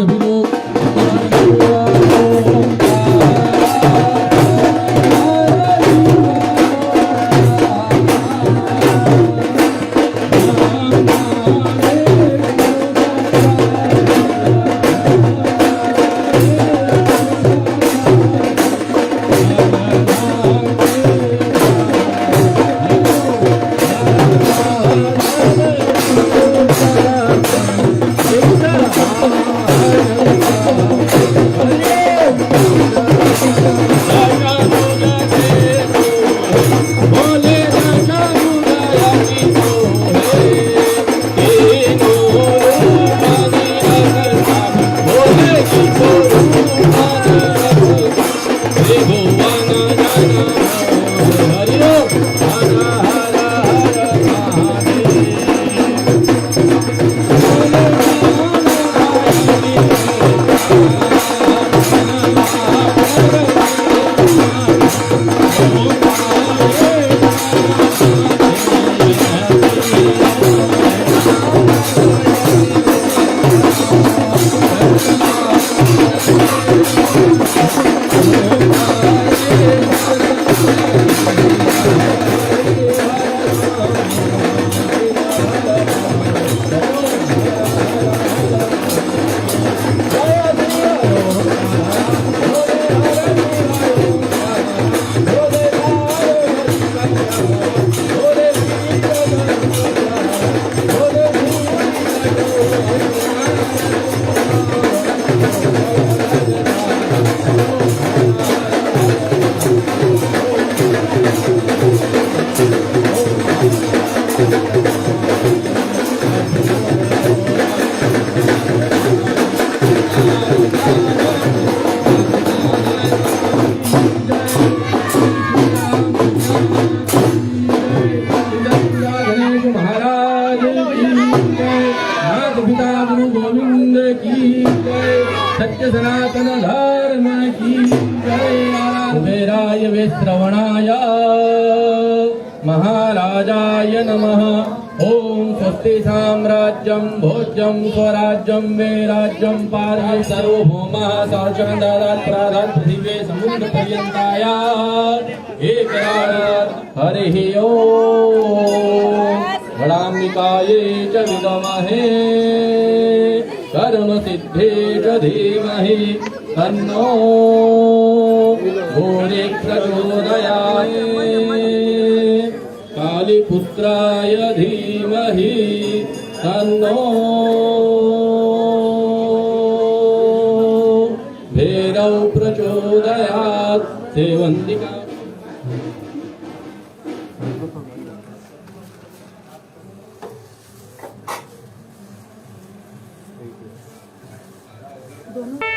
सभी लोग सत्य सनातन धर्म की जय। कुबेराय विश्रवणाय महाराजाय नमः। ओम स्वस्ति साम्राज्यं भोज्यं स्वराज्यं वे राज्यं पारये सार्वभौमः साक्षात् प्रादात् पृथिवे समुद्र पर्यन्ताय एकराट् हरिः ओम। गणाम्बिकायै च विद्महे कर्मसिद्धे च धीमहि तन्नो भूरि प्रचोदयात्। कालीपुत्राय धीमहि तन्नो भैरव प्रचोदयात्। सेवन्तिका दोनों